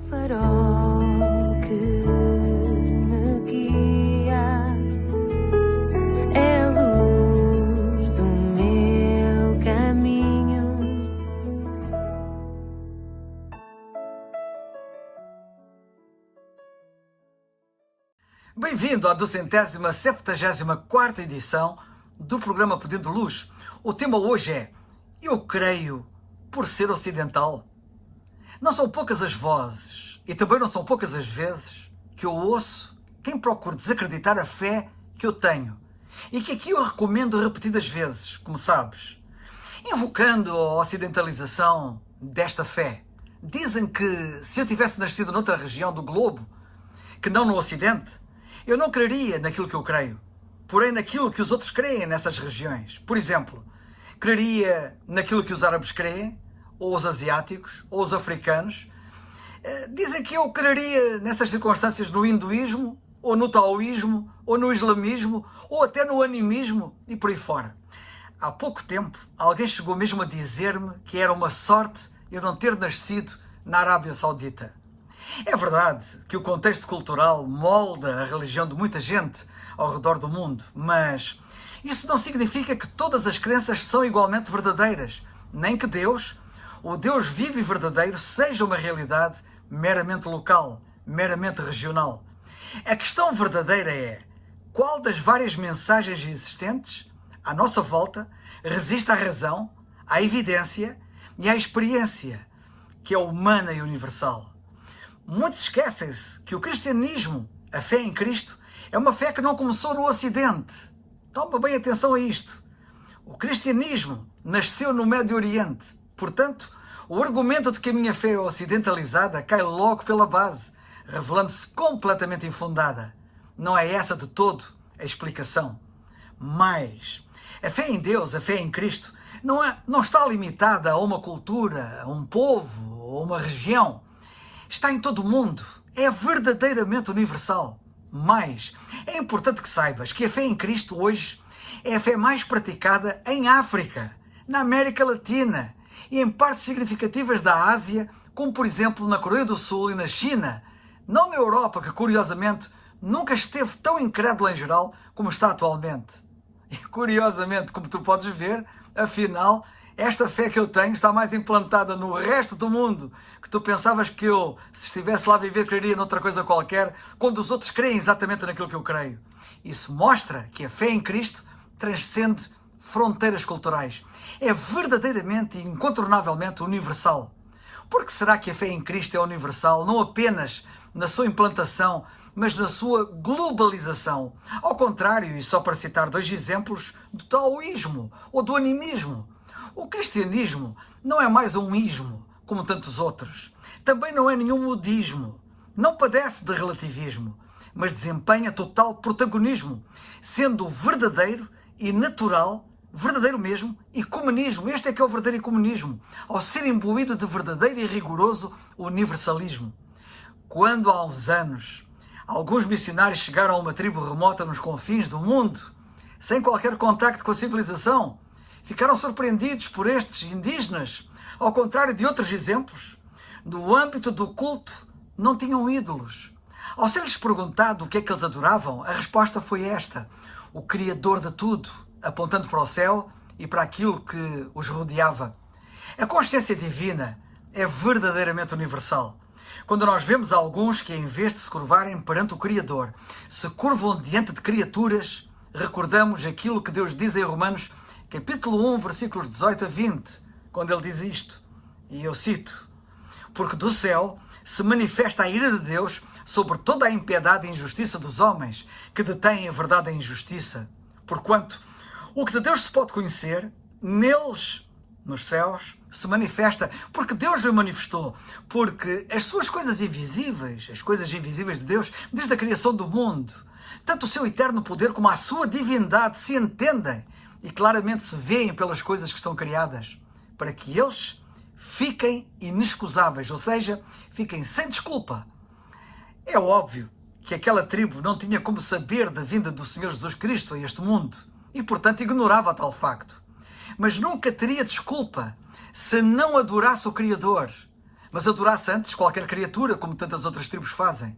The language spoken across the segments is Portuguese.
farol que me guia, é a luz do meu caminho. Bem-vindo à 274ª edição do programa Pedindo Luz. O tema hoje é Eu creio por ser ocidental. Não são poucas as vozes e também não são poucas as vezes que eu ouço quem procura desacreditar a fé que eu tenho e que aqui eu recomendo repetidas vezes, como sabes, invocando a ocidentalização desta fé. Dizem que se eu tivesse nascido noutra região do globo, que não no Ocidente, eu não creria naquilo que eu creio, porém naquilo que os outros creem nessas regiões. Por exemplo, creria naquilo que os árabes creem, ou os asiáticos, ou os africanos. Dizem que eu creria nessas circunstâncias no hinduísmo, ou no taoísmo, ou no islamismo, ou até no animismo e por aí fora. Há pouco tempo, alguém chegou mesmo a dizer-me que era uma sorte eu não ter nascido na Arábia Saudita. É verdade que o contexto cultural molda a religião de muita gente ao redor do mundo, mas isso não significa que todas as crenças são igualmente verdadeiras, nem que Deus, o Deus vivo e verdadeiro, seja uma realidade meramente local, meramente regional. A questão verdadeira é: qual das várias mensagens existentes à nossa volta resiste à razão, à evidência e à experiência, que é humana e universal? Muitos esquecem-se que o cristianismo, a fé em Cristo, é uma fé que não começou no Ocidente. Toma bem atenção a isto. O cristianismo nasceu no Médio Oriente. Portanto, o argumento de que a minha fé é ocidentalizada cai logo pela base, revelando-se completamente infundada. Não é essa de todo a explicação. Mas a fé em Deus, a fé em Cristo, não está limitada a uma cultura, a um povo ou uma região. Está em todo o mundo. É verdadeiramente universal. Mas é importante que saibas que a fé em Cristo hoje é a fé mais praticada em África, na América Latina e em partes significativas da Ásia, como por exemplo na Coreia do Sul e na China, não na Europa, que curiosamente nunca esteve tão incrédula em geral como está atualmente. E curiosamente, como tu podes ver, afinal, esta fé que eu tenho está mais implantada no resto do mundo, que tu pensavas que eu, se estivesse lá a viver, creria noutra coisa qualquer, quando os outros creem exatamente naquilo que eu creio. Isso mostra que a fé em Cristo transcende fronteiras culturais. É verdadeiramente e incontornavelmente universal. Por que será que a fé em Cristo é universal, não apenas na sua implantação, mas na sua globalização? Ao contrário, e só para citar dois exemplos, do taoísmo ou do animismo. O cristianismo não é mais um ismo, como tantos outros. Também não é nenhum modismo. Não padece de relativismo, mas desempenha total protagonismo, sendo verdadeiro e natural, verdadeiro mesmo, ecumenismo. Este é que é o verdadeiro ecumenismo, ao ser imbuído de verdadeiro e rigoroso universalismo. Quando há uns anos alguns missionários chegaram a uma tribo remota nos confins do mundo, sem qualquer contacto com a civilização, ficaram surpreendidos por estes indígenas, ao contrário de outros exemplos. No âmbito do culto, não tinham ídolos. Ao ser-lhes perguntado o que é que eles adoravam, a resposta foi esta: o Criador de tudo, apontando para o céu e para aquilo que os rodeava. A consciência divina é verdadeiramente universal. Quando nós vemos alguns que, em vez de se curvarem perante o Criador, se curvam diante de criaturas, recordamos aquilo que Deus diz em Romanos, capítulo 1, versículos 18 a 20, quando ele diz isto, e eu cito: porque do céu se manifesta a ira de Deus sobre toda a impiedade e injustiça dos homens, que detêm a verdade e a injustiça. Porquanto o que de Deus se pode conhecer, neles, nos céus, se manifesta, porque Deus lhe manifestou, porque as suas coisas invisíveis, as coisas invisíveis de Deus, desde a criação do mundo, tanto o seu eterno poder como a sua divindade se entendem e claramente se veem pelas coisas que estão criadas, para que eles fiquem inexcusáveis, ou seja, fiquem sem desculpa. É óbvio que aquela tribo não tinha como saber da vinda do Senhor Jesus Cristo a este mundo e, portanto, ignorava tal facto. Mas nunca teria desculpa se não adorasse o Criador, mas adorasse antes qualquer criatura, como tantas outras tribos fazem.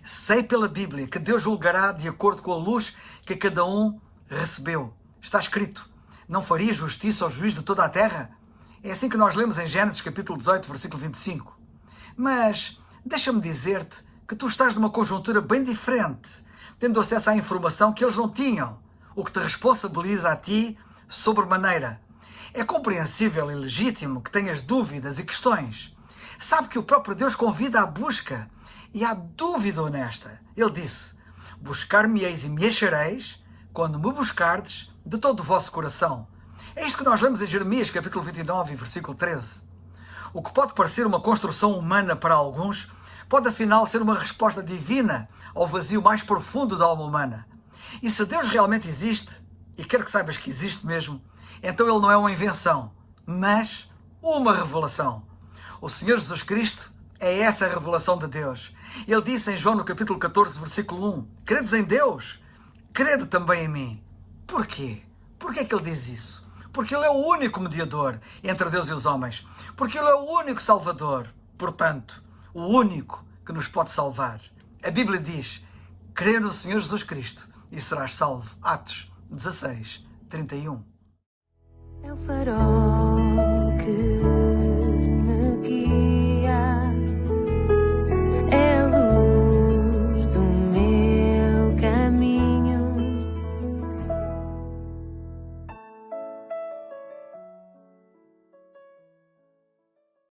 Sei pela Bíblia que Deus julgará de acordo com a luz que cada um recebeu. Está escrito: não faria justiça ao juiz de toda a terra? É assim que nós lemos em Gênesis capítulo 18, versículo 25. Mas deixa-me dizer-te que tu estás numa conjuntura bem diferente, tendo acesso à informação que eles não tinham, o que te responsabiliza a ti sobremaneira. É compreensível e legítimo que tenhas dúvidas e questões. Sabe que o próprio Deus convida à busca e à dúvida honesta. Ele disse: buscar-me-eis e me achareis quando me buscardes de todo o vosso coração. É isto que nós lemos em Jeremias capítulo 29, versículo 13. O que pode parecer uma construção humana para alguns, pode afinal ser uma resposta divina ao vazio mais profundo da alma humana. E se Deus realmente existe, e quero que saibas que existe mesmo, então Ele não é uma invenção, mas uma revelação. O Senhor Jesus Cristo é essa revelação de Deus. Ele disse em João no capítulo 14, versículo 1, credes em Deus? Crede também em mim. Porquê? Porquê é que Ele diz isso? Porque Ele é o único mediador entre Deus e os homens. Porque Ele é o único Salvador. Portanto, o único que nos pode salvar. A Bíblia diz: crê no Senhor Jesus Cristo e serás salvo. Atos 16, 31. É o farol que